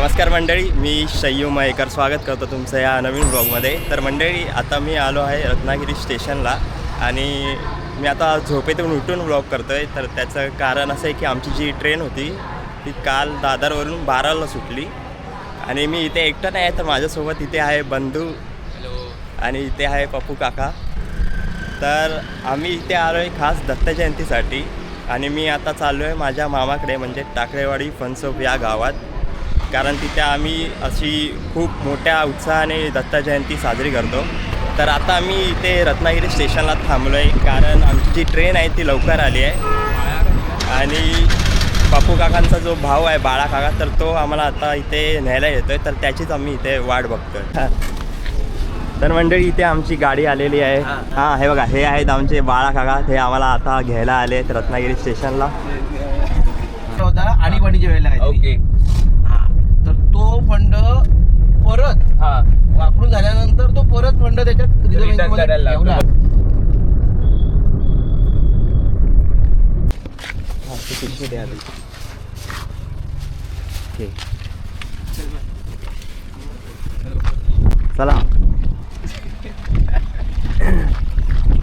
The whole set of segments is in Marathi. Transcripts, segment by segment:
नमस्कार मंडळी, मी शय्यू मयेकर स्वागत करतो तुमचं या नवीन ब्लॉगमध्ये. तर मंडळी, आता मी आलो आहे रत्नागिरी स्टेशनला आणि मी आता झोपेतून उठून ब्लॉग करतो आहे. तर त्याचं कारण असं आहे की आमची जी ट्रेन होती ती काल दादरवरून 12ला सुटली आणि मी इथे एकटं नाही आहे, तर माझ्यासोबत इथे आहे बंधू आणि इथे आहे पप्पू काका. तर आम्ही इथे आलो आहे खास दत्त जयंतीसाठी आणि मी आता चाललो आहे माझ्या मामाकडे, म्हणजे टाकळेवाडी फणसोप या गावात. कारण तिथे आम्ही अशी खूप मोठ्या उत्साहाने दत्त जयंती साजरी करतो. तर आता आम्ही इथे रत्नागिरी स्टेशनला थांबलो आहे कारण आमची जी ट्रेन आहे ती लवकर आली आहे आणि पप्पू काकांचा जो भाऊ आहे बाळा काका, तर तो आम्हाला आता इथे न्यायला येतो आहे. तर त्याचीच आम्ही इथे वाट बघतो. तर मंडळी, इथे आमची गाडी आलेली आहे. हां, हे बघा, हे आहेत आमचे बाळा काका. हे आम्हाला आता घ्यायला आले आहेत रत्नागिरी स्टेशनला. आणीबाणीच्या वेळेला ओके. तर तो फंड परत वापरून झाल्यानंतर तो परत फंड त्याच्यात रिटर्न करायला लागतो. चला.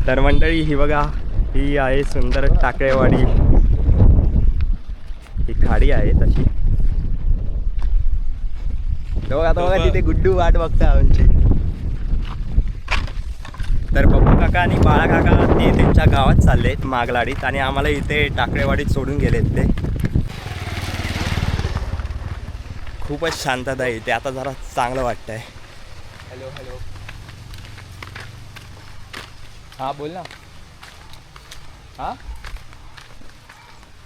तर मंडळी, ही बघा, ही आहे सुंदर टाकळेवाडी. ही खाडी आहे तशी. बघा तिथे गुड्डू वाट बघता आमची. तर पप्पू काका आणि बाळा काका ते त्यांच्या गावात चाललेत मागलाडीत आणि आम्हाला इथे टाकळेवाडीत सोडून गेलेत. ते खूपच शांतता आहे इथे. आता जरा चांगलं वाटतंय. Hello hello. हां, बोल ना. हां,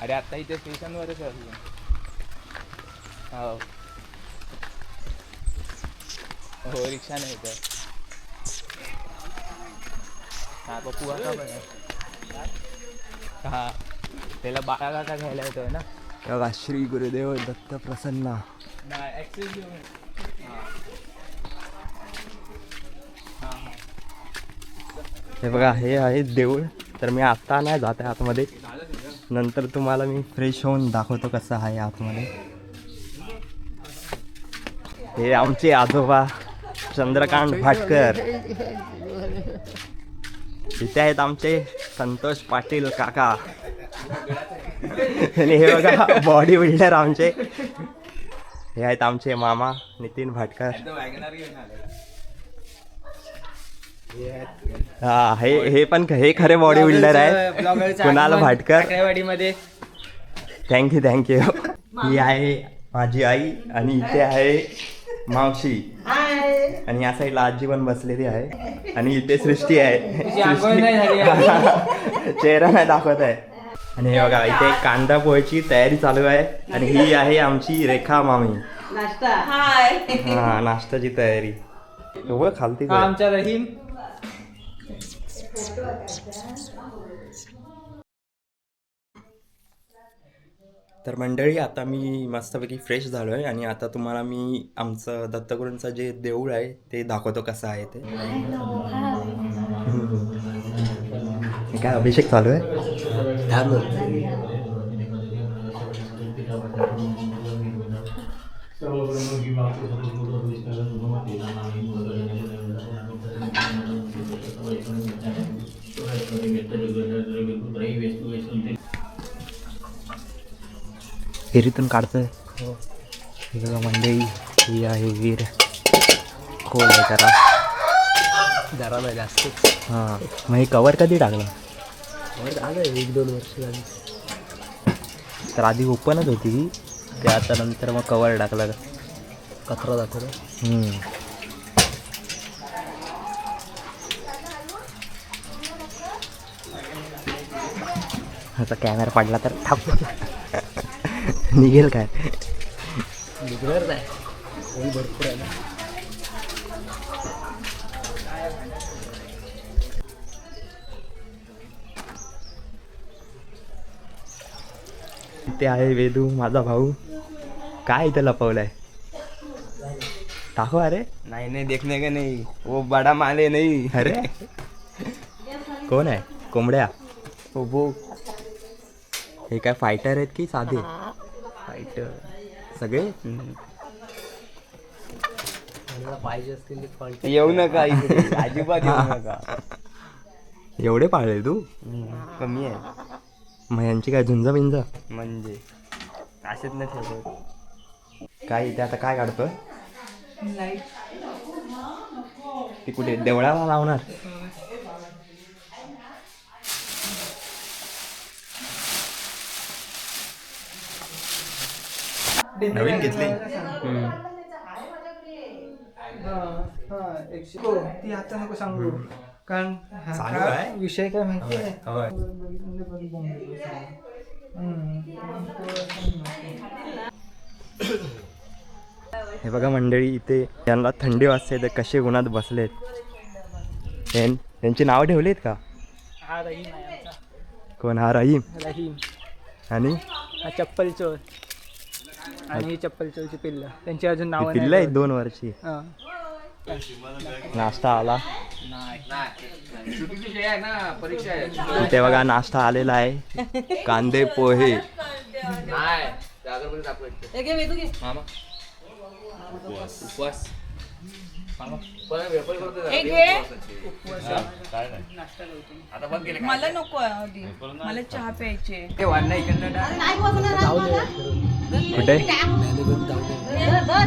अरे आता इथे स्टेशनवरच असलो. हो, रिक्षा नाही तर. हां, पप्पू काका पण आहे. हां, त्याला बाळा काका घ्यायला येतोय ना. बघा, श्री गुरुदेव दत्त प्रसन्न. नाही, ॲक्च्युली हे बघा, हे आहे देऊळ. तर मी आत्ता नाही जात आहे आतमध्ये, नंतर तुम्हाला मी फ्रेश होऊन दाखवतो कसं आहे आतमध्ये. हे आमचे आजोबा चंद्रकांत भाटकर. इथे आहेत आमचे संतोष पाटील काका आणि हे बघा बॉडी बिल्डर आमचे. हे आहेत आमचे मामा नितीन भाटकर. हा, हे पण हे खरे बॉडी बिल्डर आहे, कुणाल भाटकर. थँक्यू. ही आहे माझी आई आणि इथे आहे मावशी आणि या साईडला आजी पण बसलेली आहे आणि इथे सृष्टी आहे. चेहरा नाही दाखवत आहे. आणि हे बघा, इथे कांदा पोह्याची तयारी चालू आहे आणि ही आहे आमची रेखा मामी. हा, नाश्त्याची तयारी. खालती आमच्या रहीम. तर मंडळी, आता मी मस्तपैकी फ्रेश झालो आहे आणि आता तुम्हाला मी आमचं दत्तगुरूंचं जे देऊळ आहे ते दाखवतो कसं आहे ते. काय अभिषेक चालू आहे. विहिरीतून काढतोय. बघा मंडळी, ही आहे विहीर. खोल आहे जरा नाही जास्त. हां, मग हे कवर कधी टाकलं. आलं 1-2 वर्ष झाली. तर आधी ओपनच होती ही, ते आता नंतर मग कवर टाकलं. कचरा दाखवलं. आता कॅमेरा पडला तर थाप निघेल काय. निघणार नाही, कोणी भरपूर आहे ना. ते आहे वेदू, माझा भाऊ. काय इथं लपवलंय दाखव. अरे नहीं देखने का नहीं, वो बड़ा माले नहीं. अरे कोण आहे. कोंबड्या. वो हे काय फायटर आहेत की साधे. फाइटर सगळे. पाहिजे असतील येऊ नका इकडे अजिबात येऊ नका. एवढे पाळले तू? कमी आहे मग यांची काय झुंजा बिंजा म्हणजे असेच नाही ठेवत. काय इथे आता काय काढतोय? ती कुठे देवळाला लावणार? नवीन घेतली. ती आता नको सांगू कारण चालू आहे? विषय काय माहिती आहे. होय. हे बघा मंडळी, इथे यांना थंडी वाजते तर कसे उन्हात बसलेत. त्यांची नावं ठेवलीत का? हा रहीम आहे आमचा. कोण? हा रहीम. रहीम आणि हा चप्पल चोर आणि ही चप्पल चोरची पिल्ल. त्यांची अजून नाव पिल्ला आहेत 2 वर्षी. नाश्ता आला. परीक्षा आहे. इथे बघा नाश्ता आलेला आहे. कांदे पोहे. उपवास मला नको आधी, मला चहा प्यायचे. कुठे?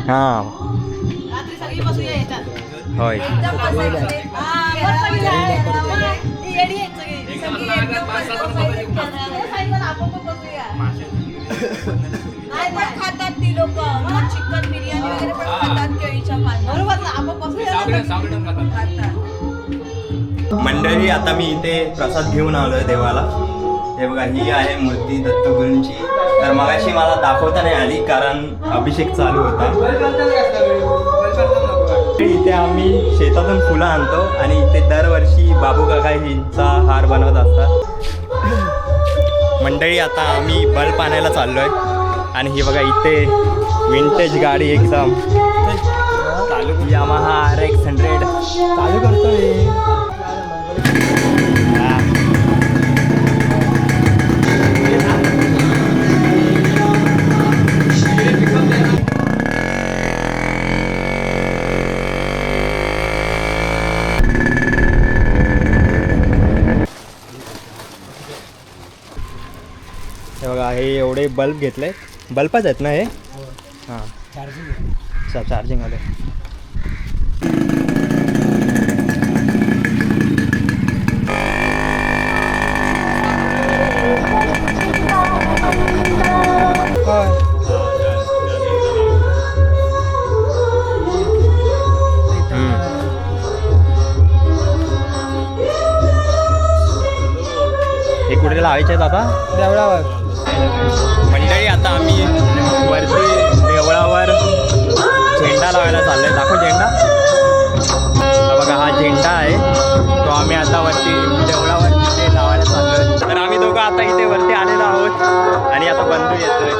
हा होय. खातात ती लोक चिकन बिर्याणी वगैरे पण खातात केळीच्या पानावर. बरोबर ना, आपण मंडळी, आता मी इथे प्रसाद घेऊन आलोय देवाला. हे बघा, ही आहे मूर्ती दत्तगुरूंची. तर मगाशी मला दाखवता नाही आली कारण अभिषेक चालू होता. इथे आम्ही शेतातून फुलं आणतो आणि इथे दरवर्षी बाबू काका हिंचा हार बनवत असतात. मंडळी, आता आम्ही बल्ब आणायला चाललोय आणि ही बघा इथे विंटेज गाडी एकदम चालू, यामाहा RX 100 चालू करतोय. हे बघा, हे एवढे बल्ब घेतले. बल्बच आहेत ना हे? हां, चार्जिंग आले. हे कुठे लावायचे आहेत आता? देवळावर. मंडळी, आता आम्ही वरती देवळावर झेंडा लावायला चाललोय. दाखव झेंडा. बघा, हा झेंडा आहे तो आम्ही आता वरती देवळावर तिथे लावायला चाललोय. तर आम्ही दोघं आता इथे वरती आलेलो आहोत आणि आता बंधू येतोय.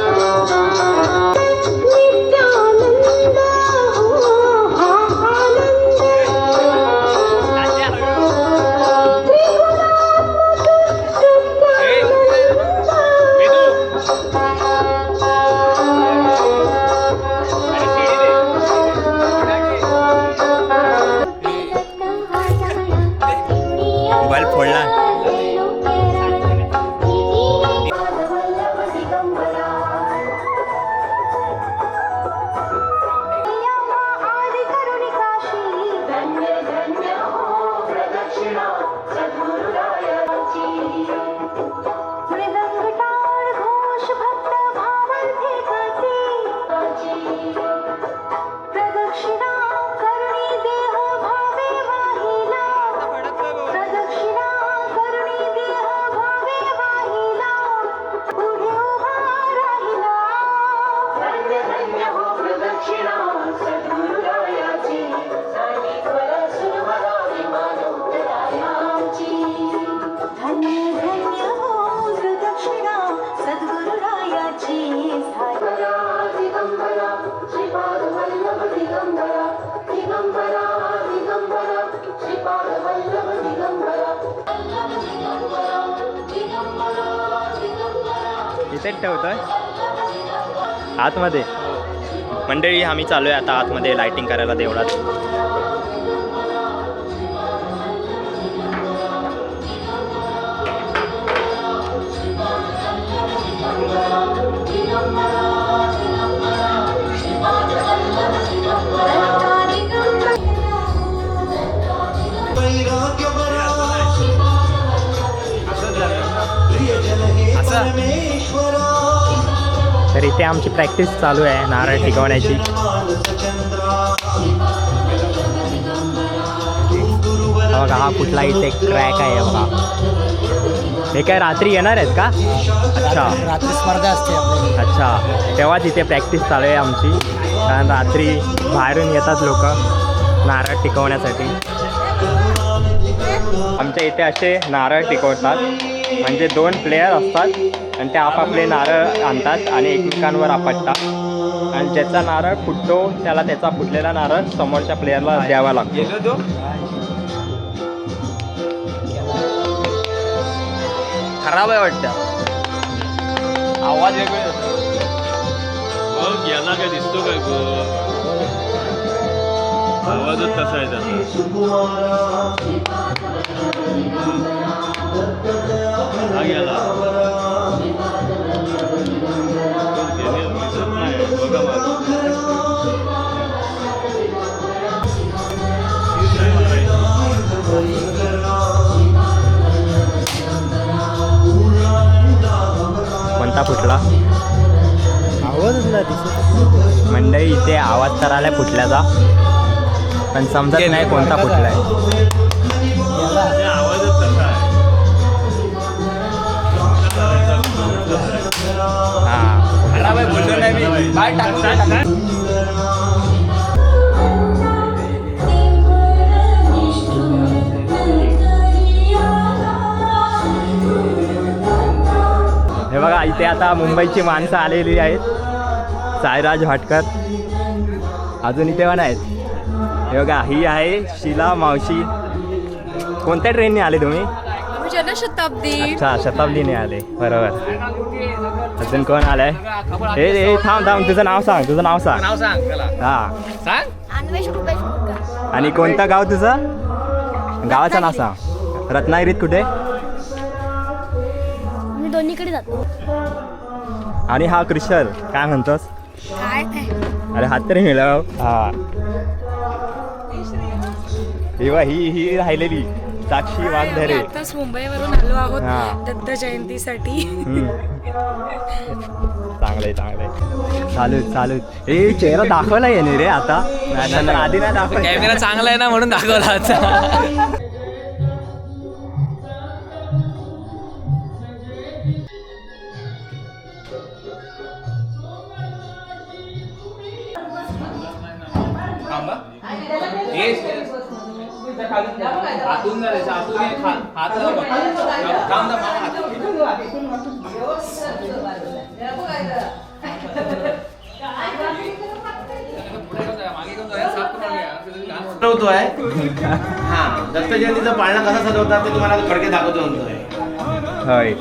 बल्ब फोडला. इथेच ठेवतोय आतमध्ये. मंडळी आम्ही चालू आहे आता आतमध्ये लाइटिंग करायला देवळात. तर इथे आमची प्रॅक्टिस चालू आहे नारळ टिकवण्याची. बघा हा कुठला इथे क्रॅक आहे बघा. हे काय रात्री येणार आहेत का? अच्छा रात्री स्पर्धा असते आपली. अच्छा तेव्हाच इथे प्रॅक्टिस चालू आहे आमची, कारण रात्री बाहेरून येतात लोक नारळ टिकवण्यासाठी. आमच्या इथे असे नारळ टिकवतात, म्हणजे 2 प्लेयर असतात आणि ते आपापले नारळ आणतात आणि एकमेकांवर आपटतात आणि ज्याचा नारळ फुटतो त्याला त्याचा फुटलेला नारळ समोरच्या प्लेयरला द्यावा लागतो. खराब आहे वाटतं, आवाज वेगळे गेला काय दिसतो काय आवाजच तसा आहे त्याचा. गेला दिसत नाही बघा कोणता फुटला आवाजच नाही दिसत. मंडळी इथे आवाज तर आलाय फुटल्याचा, पण समजत नाही कोणता फुटलाय. आवाजच तसा आहे. खराब आहे बोललो नाही मी. बाहेर टाकून हे बघा इथे आता मुंबईची माणसं आलेली आहेत. साईराज भाटकर अजून इथे पण आहेत. हे बघा ही आहे शीला मावशी. कोणत्या ट्रेनने आले तुम्ही? जनशताब्दी. अच्छा शताब्दीने आले, बरोबर. अजून कोण आलंय? हे थांब तुझं नाव सांग, तुझं नाव सांग. नाव सांग त्याला. हा सांग. अन्वेष रुपेश मुरकर. आणि कोणतं गाव तुझं? गावाचं नाव सांग. रत्नागिरीत कुठे? मी दोन्हीकडे जातो. आणि हा कृषल काय म्हणतोस? काय अरे हात तरी मिळव. हा ही राहिलेली साक्षी वाघधरे. आताच मुंबईवरून आलो हा. आहोत दत्त जयंतीसाठी. चांगलंय चालू. ए चेहरा दाखवला येणे रे आता, आधी नाही दाखवला. कॅमेरा चांगला आहे ना म्हणून दाखवला आता. हातून जायचं, हातून ये, हात लाव बघ. थांब ना, हात. सजवतोय. हा दत्त जयंतीचा पाळणा कसा सजवतात ते तुम्हाला फडके दाखवतो म्हणतोय. होय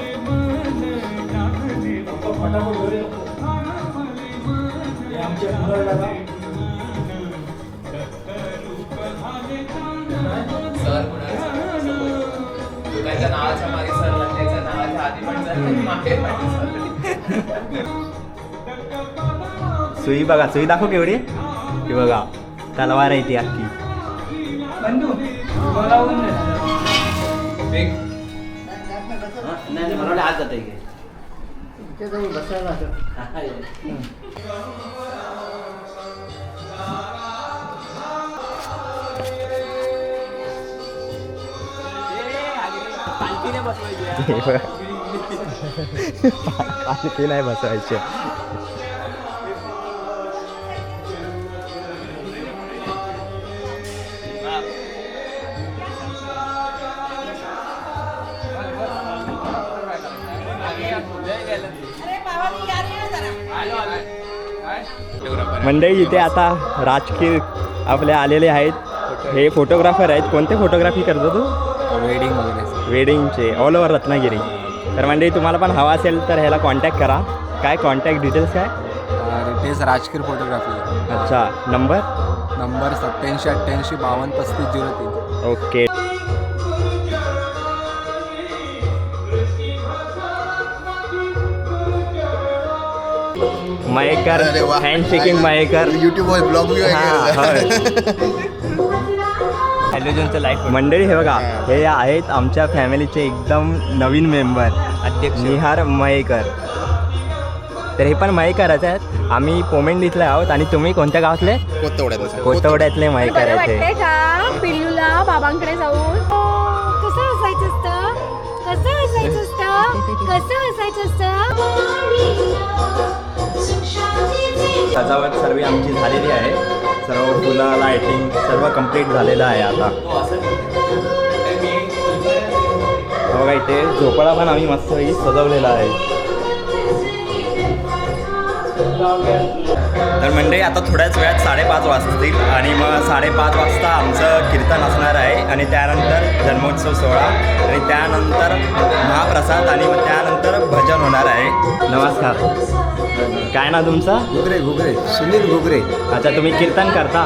त्याच्या नावाच्या मागे सरला, त्याच्या नावाच्या आधी पण सरला, मागे पण सरला. सुई बघा, सुई दाखव केवढी. ती बघा तलवार आहे ती अख्खी. नाही मला वाटलं आज जाते पालखी नाही बसवायची. मंडळी इथे आता राजकीय आपले आलेले आहेत. हे फोटोग्राफर आहेत. कोणते फोटोग्राफी करतो तू? वेडिंग वगैरे. वेडिंगचे ऑल ओव्हर रत्नागिरी. तर मंडळी तुम्हाला पण हवा असेल तर ह्याला कॉन्टॅक्ट करा. काय कॉन्टॅक्ट डिटेल्स काय? रितेश राजकीर फोटोग्राफी. अच्छा, number? Number 8788523503. Okay. Mayekar, hand Mayekar. यूट्यूबवर ब्लॉग हॅलोजनचं लाईफ मंडळी हे बघा, हे आहेत आमच्या फॅमिलीचे एकदम नवीन मेंबर अध्यक्ष निहार मयेकर. तर हे पण मयेकरच आहेत. आम्ही पोमेंडीतले आहोत. आणि तुम्ही कोणत्या गावातले? कोतवड्यातले मयेकर बरं आहेत वाटतंय हे. का पिल्लूला बाबांकडे जाऊन कसं हसायचं असतं, कसं हसायचं असतं, कसं हसायचं असतं. सजावट सर्व आमची झालेली आहे. सर्व फुलं, लायटिंग सर्व कंप्लीट झालेलं आहे आता. बघा इथे झोपाळा पण आम्ही मस्त सजवलेला आहे. तर मंडळी आता थोड्याच वेळात 5:30 वाजतील आणि मग 5:30 वाजता आमचं कीर्तन असणार आहे. आणि त्यानंतर जन्मोत्सव सोहळा आणि त्यानंतर महाप्रसाद आणि मग त्यानंतर भजन होणार आहे. नमस्कार, काय ना तुमचं? घुगरे सुनील घुगरे. अच्छा, तुम्ही कीर्तन करता?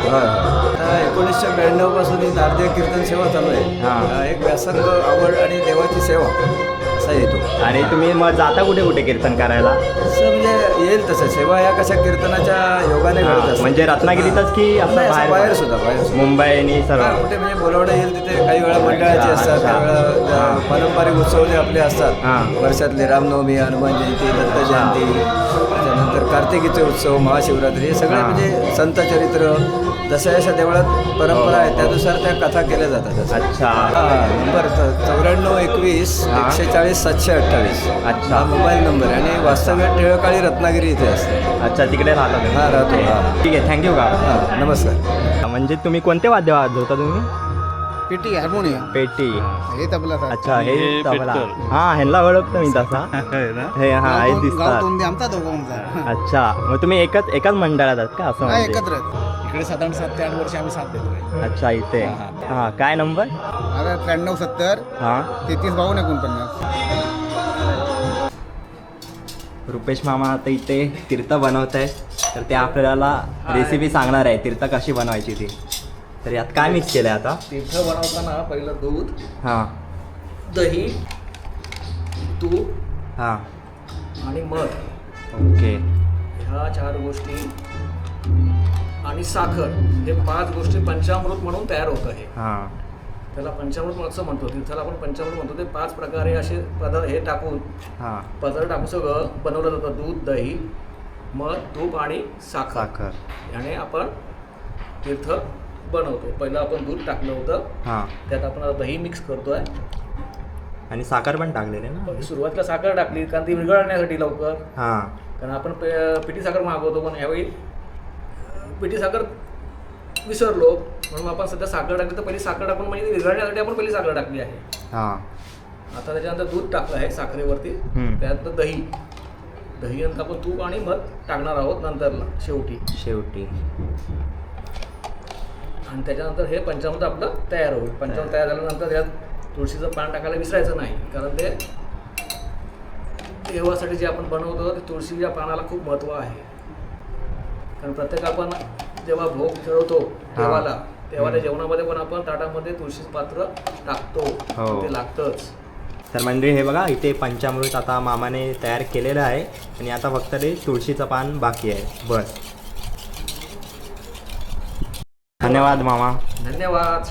1992 पासून ही नारदेव कीर्तन सेवा चालू आहे. हां. एक व्यासंग आवड आणि देवाची सेवा असा येतो. आणि तुम्ही मग जाता कुठे कुठे कीर्तन करायला? असं म्हणजे येईल तसं सेवा या कशा कीर्तनाच्या योगाने घडत असतात. म्हणजे रत्नागिरीतच की असं नाही, असं बाहेर? बाहेर सुद्धा मुंबई आणि सर्व? हा, कुठे म्हणजे बोलावणं येईल तिथे. काही वेळा मंडळाचे असतात, अच्छा. काही वेळा पारंपरिक उत्सव जे आपले असतात हां. वर्षातले रामनवमी, हनुमान जयंती, दत्त जयंती, त्याच्यानंतर कार्तिकीचे उत्सव, महाशिवरात्री, हे सगळे हां. म्हणजे संत चरित्र जशा जशा देवळात परंपरा आहे त्यानुसार त्या कथा केल्या जातात. अच्छा. नंबर 9421 हां. 140 728. अच्छा. हा मोबाईल नंबर आहे. आणि वास्तव्य टिळकाळी रत्नागिरी इथे असते. अच्छा, तिकडे राहता तुम्ही? हां, राहतो. हां. ठीक आहे, थँक्यू का. हां, नमस्कार. म्हणजे तुम्ही कोणते वाद्य वाजवता तुम्ही? पेटी हार्मोनियम पेटी. हे तबला. अच्छा, हे हे तबला. पेटकर. हां, ह्यांना ओळखतो मी तसा. हे हा हे दिसतात. आमचा दोघांचा. अच्छा, मग तुम्ही एकाच मंडळात आहात का असं? म्हणजे? एकत्र इकडे साधारण 7 ते 8 वर्ष आम्ही साथ देतोय. अच्छा, इथे. हां, काय नंबर? आता 9370 हां. 335249. रुपेश मामा आता इथे तीर्थ बनवत आहेत. तर ते आपल्याला रेसिपी सांगणार आहे तीर्थ कशी बनवायची ती. तर यात काय मिक्स केलं आहे आता? तीर्थ बनवताना पहिलं दूध, हां. दही, तूप हां. आणि मध ओके. ह्या 4 गोष्टी आणि साखर हे 5 गोष्टी पंचामृत म्हणून तयार होत आहे. हां. त्याला पंचामृत असं म्हणतो. तीर्थाला आपण पंचामृत म्हणतो. ते 5 प्रकारे असे पदार्थ हे टाकून हां. पदार्थ टाकून सगळं बनवलं जातं. दूध, दही, मध, तूप आणि साखर साखर. याने आपण तीर्थ बनवतो. पहिलं आपण दूध टाकलं होतं, हां. त्यात आपण आता दही मिक्स करतोय. आणि साखर पण टाकलेली ना? सुरुवातीला साखर टाकली कारण ती विरघळण्यासाठी लवकर. हां. कारण आपण पिठी साखर मागवतो पण ह्यावेळी पिठी साखर विसरलो म्हणून आपण सध्या साखर टाकली. तर पहिली साखर टाकून म्हणजे ती विरघळण्यासाठी आपण पहिली साखर टाकली आहे. हां. आता त्याच्यानंतर दूध टाकलं आहे साखरेवरती. त्यानंतर दही नंतर आपण तूप आणि मध टाकणार आहोत नंतरला शेवटी. आणि त्याच्यानंतर हे पंचामृत आपलं तयार होईल. पंचामृत तयार झाल्यानंतर यात तुळशीचं पान टाकायला विसरायचं नाही. कारण ते देवासाठी जे आपण बनवतो ते तुळशीच्या पानाला खूप महत्त्व आहे. कारण प्रत्येक आपण जेव्हा भोग ठेवतो देवाला तेव्हा त्या जेवणामध्ये पण आपण ताटामध्ये तुळशीचं पात्र टाकतो. ते लागतंच. तर मंडळी हे बघा इथे पंचामृत आता मामाने तयार केलेलं आहे. आणि आता फक्त ते तुळशीचं पान बाकी आहे. बस. धन्यवाद मामा. धन्यवाद.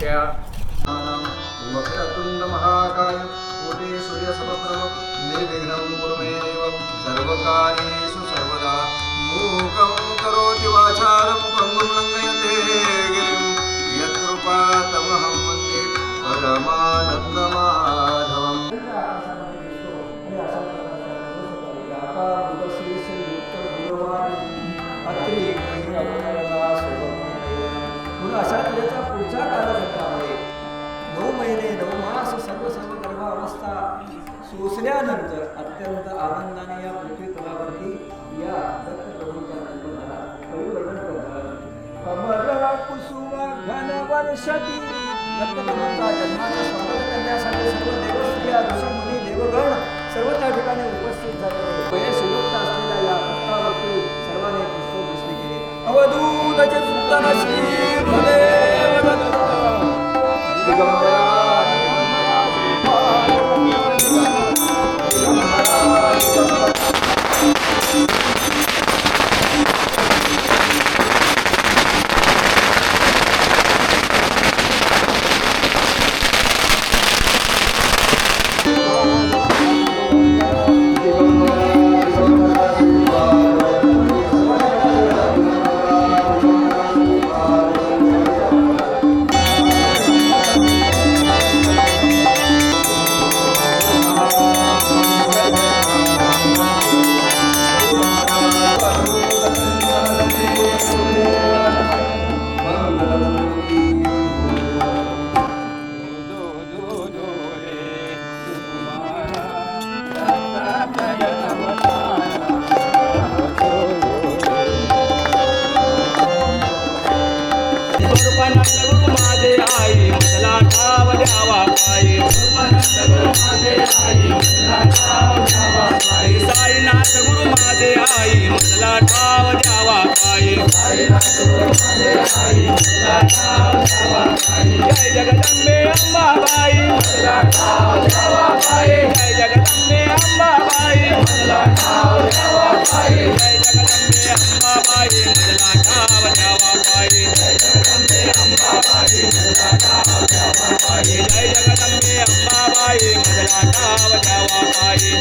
वक्रतुंड महाकाय कोटी सूर्यसमप्रभ निर्विघ्नं कुरु मे देव सर्वकार्येषु सर्वदा. मूकं करोति वाचालं पङ्गुं लङ्घयते गिरिं यत्कृपातमहं वन्दे परमानन्दमाधवम्. अशा तऱ्हेचा पुढच्या कालखंडामध्ये 9 महिने 9 मास सर्व गर्भावस्था सोसल्यानंतर अत्यंत आनंदाने या पृथ्वी तलावरती या दत्तप्रभूंच्या कल्पनाला परिवर्तन करतात. कमला कुसुम घन वर्षती दत्तप्रभूंचा जन्माचं स्वागत करण्यासाठी सर्व देवस्त्रिया ऋषीमुनी देवगण सर्व त्या ठिकाणी उपस्थित झाले. शिवयुक्त असलेल्या या दत्तावरती सर्वांनी पुष्पवृष्टी केली. अवधूत गंगेचे सुंदर नशीब देव दत्त दिगंबरा साईनाथ गुरु माझे आई मला ठाव द्यावा पायी जय जगदंबे अंबाबाई मला ठाव द्यावा पायी जय जगदंबे अंबाबाई मला ठाव द्यावा पायी जय जगदंबे अंबाबाई मला ठाव द्यावा पायी जय जगदंबे अंबाबाई मला ठाव द्यावा पायी जय जगदंबे अंबाबाई मला ठाव द्यावा पायी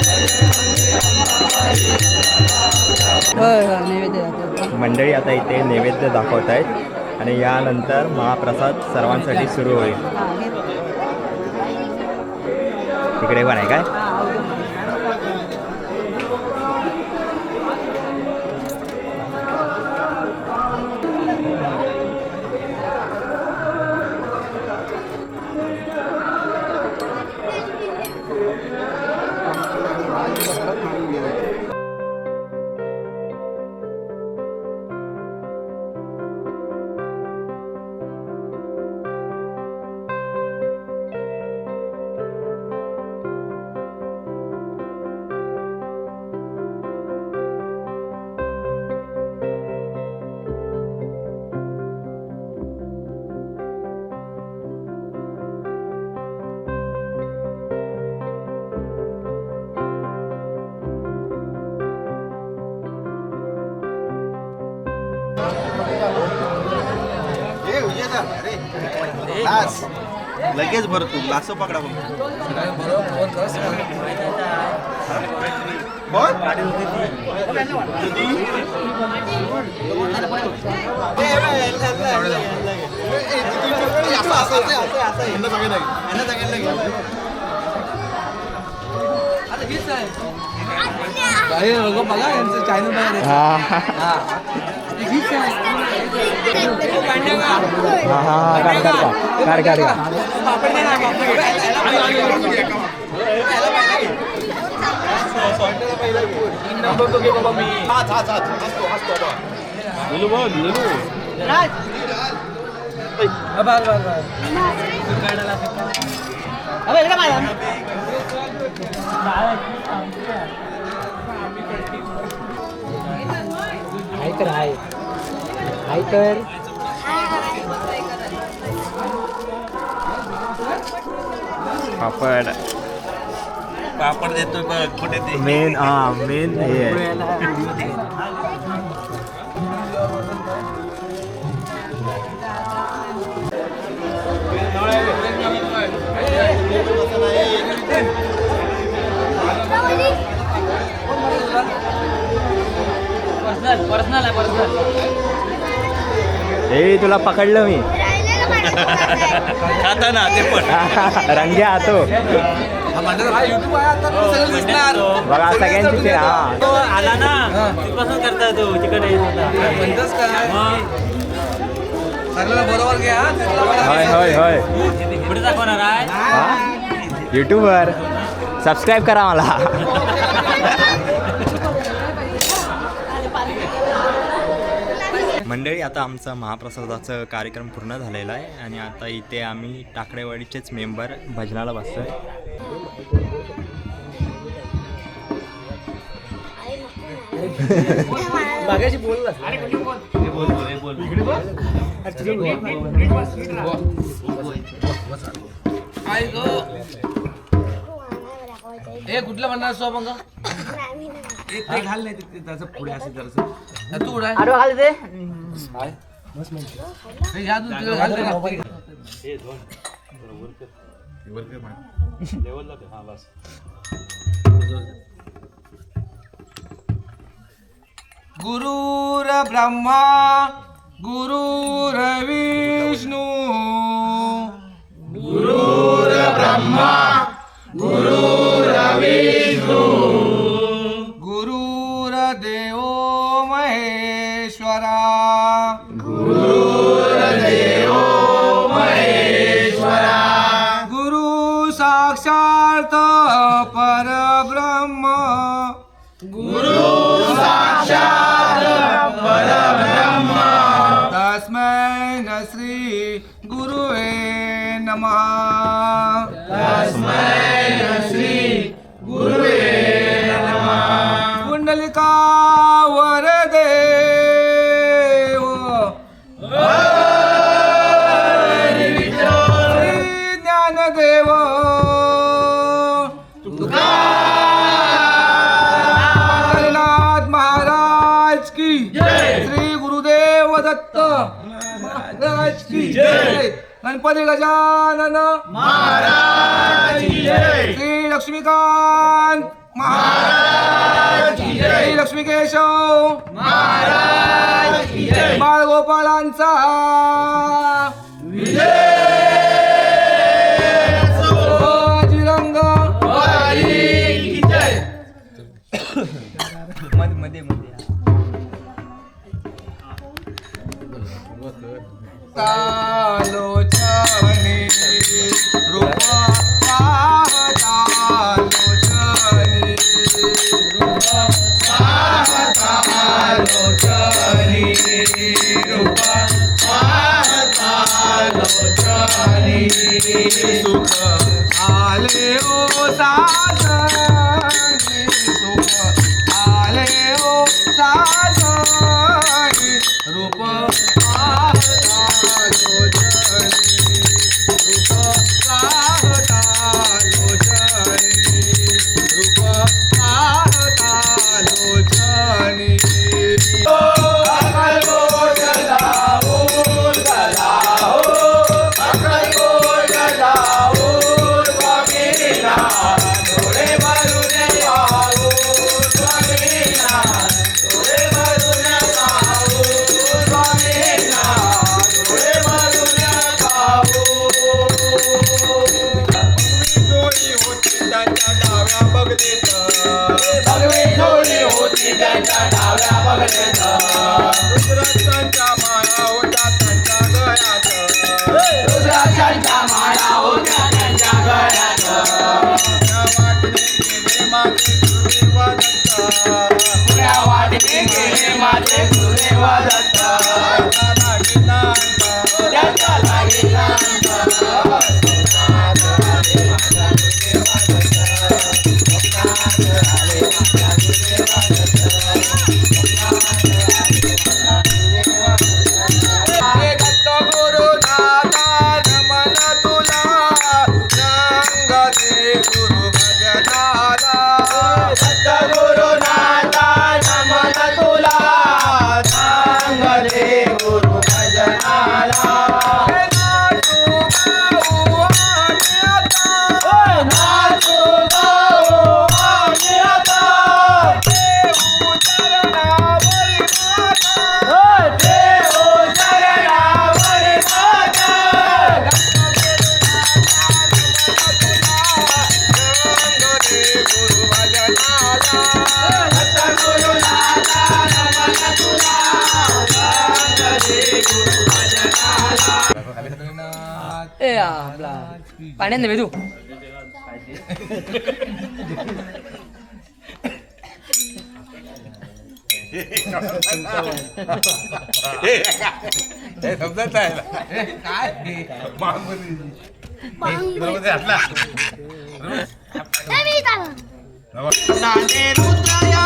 मंडळी आता इथे नैवेद्य दाखवत आहेत आणि यानंतर महाप्रसाद सर्वांसाठी सुरू होईल. तिकडे पण आहे काय? लगेच भरतो ग्लास पकडा बघा यांचं चॅनल पापड पापड देतोय बघ कुठे ते मेन मेन हे आहे. पर्सनल आहे पर्सनल. हे तुला पकडलं मी खाता ना ते पण रंग्या आतो बघा सगळ्यांची आला ना तिथपासून करता तो तिकडे बरोबर घ्या होय होय होय पुढे दाखवणार आहे यूट्यूबवर सबस्क्राईब करा मला. मंडळी आता आमचा महाप्रसादाचा कार्यक्रम पूर्ण झालेला आहे आणि आता इथे आम्ही टाकडेवाडीचेच मेंबर भजनाला बसतोय. मागाशी बोलला काय ग ए कुठलं म्हणणार असतो आपण ते घाल नाही ते त्याचं पुढे असेल जरासं तू उडाय आडवा घाल ते ह्या तू तिकडे घाल गुरुर ब्रह्मा गुरुर विष्णू गुरुर ब्रह्मा गुरुर विष्णू गुरुर देवो महेश्वरा गुरुर देवो महेश्वरा गुरु साक्षात परब्रह्म गुरु साक्षात परब्रह्म तस्मै न श्री गुरुवे नमः तस्मै न श्री गुरुवे नमः कुंडलिका वरदेव श्री ज्ञानदेव तुकाराम महाराज की श्री गुरुदेव दत्त महाराज की जय गणपती गजानन महाराज की जय श्री लक्ष्मीकांत महाराज की जय श्री लक्ष्मी केशव महाराज की जय बाळगोपाळांचा विजय बाजीरंग वारी की जय मध्ये तालोचनी रूप पाहतालोचनी रूप पाहतालोचनी रूप पाहतालोचनी सुख आले ओ साजनी सुख आले ओ साजनी रूप रुद्राक्षांच्या माळा होता त्यांच्या गळ्यात रुद्राक्षांच्या माळा होत्या त्यांच्या गळ्यात त्या वाटणे गेले माझे गुरुदेव दत्त पुऱ्या वाटणे गेले माझे गुरुदेव दत्त त्याचा लागेला ए आपला पाण्यात नव्हे तू समजत आहे काय रुद्रया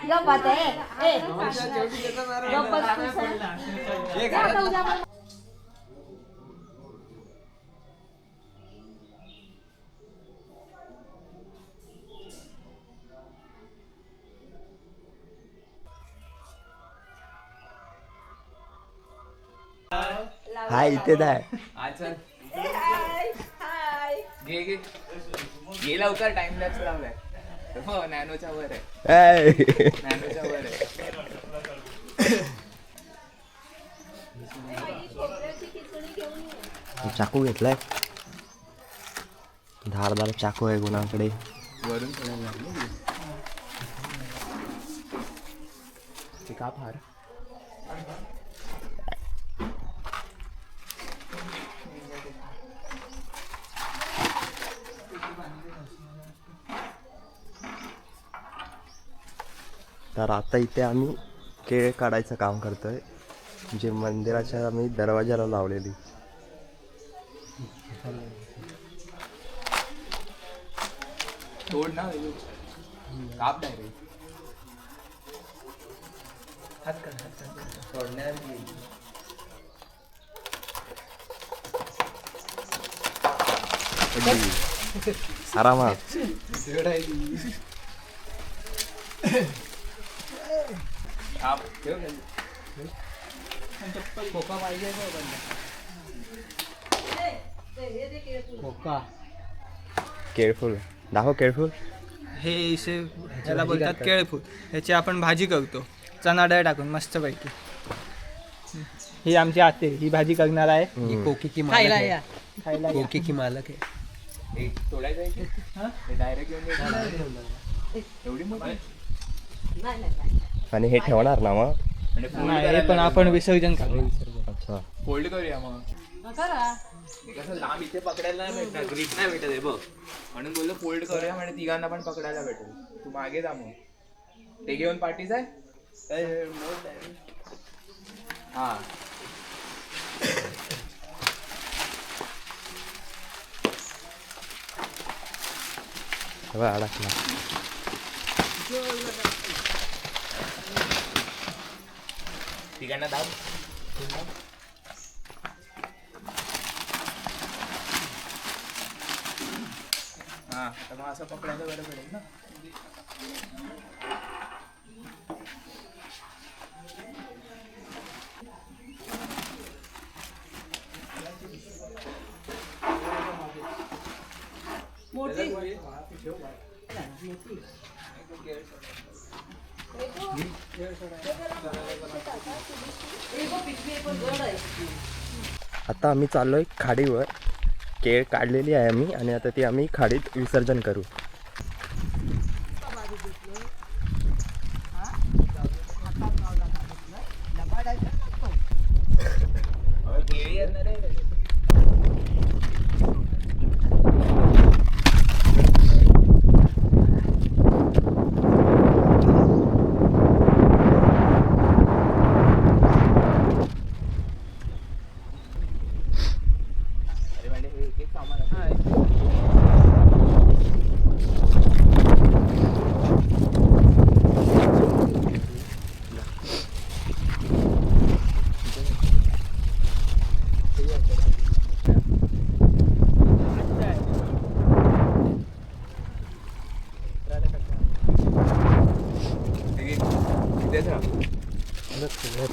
गप्प आहे. ए, गप्प बस तू सर. जा जाऊ जा. हाय इथेच आहे. घे घे घे लवकर, टाइम लॅप्स लावलाय. हो नॅनोच्या वर आहे, नॅनोच्या वर आहे. चाकू घेतलाय, धारदार चाकू आहे कोणाकडे. वरून ते का फार तर आता इथे आम्ही केळ काढायचं काम करतोय, जे मंदिराच्या आम्ही दरवाजाला लावलेली. तोड ना काप डायरेक्ट आरामात. काप ठेव खाली. खोका पाहिजे केळफुल दाखव, केळफुल. हे इसे ह्याला बोलतात केळफूल. ह्याची आपण भाजी करतो चणा डाळ टाकून मस्तपैकी. ही आमची आते ही भाजी करणार आहे. कोकी की खायला या. खायला या. कोकी की मालक आहे. तोडायचं आहे की डायरेक्ट घेऊन एवढी मोठी. आणि हे ठेवणार ना मग. नाही हे पण आपण विसर्जन करू. अच्छा, फोल्ड करूया मग. हे कसं लांब इथे पकडायला नाही भेटणार, ग्रीप नाही भेटत आहे बघ, म्हणून बोललो फोल्ड करूया म्हणजे तिघांना पण पकडायला भेटेल. तू मागे जा मग. ते घेऊन पाठीच आहे. हा अडकला. तिघांना दाब. हा तर मग असं पकडायला बरं पडेल ना. आता आम्ही चाललोय खाडीवर. केळ काढलेली आहे आम्ही आणि आता ती आम्ही खाडीत विसर्जन करू.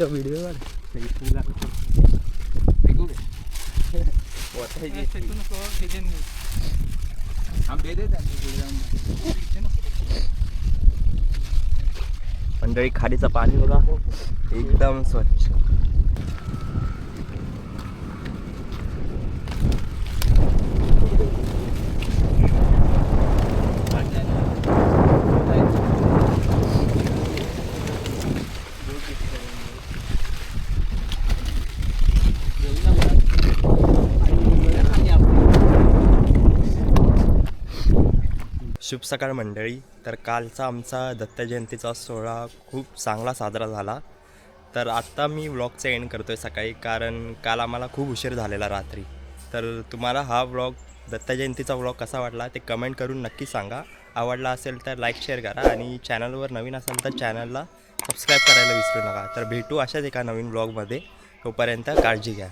व्हिडिओ मंडळी, खाडीचं पाणी बघा एकदम स्वच्छ. शुभ सकाळ मंडळी. तर कालचा आमचा दत्त जयंतीचा सोहळा खूप चांगला साजरा झाला. तर आत्ता मी व्लॉगचा एंड करतो आहे सकाळी, कारण काल आम्हाला खूप उशीर झालेला रात्री. तर तुम्हाला हा व्लॉग दत्त जयंतीचा व्लॉग कसा वाटला ते कमेंट करून नक्की सांगा. आवडला असेल तर लाईक शेअर करा आणि चॅनलवर नवीन असाल तर चॅनलला सबस्क्राईब करायला विसरू नका. तर भेटू अशाच एका नवीन व्लॉगमध्ये. तोपर्यंत काळजी घ्या.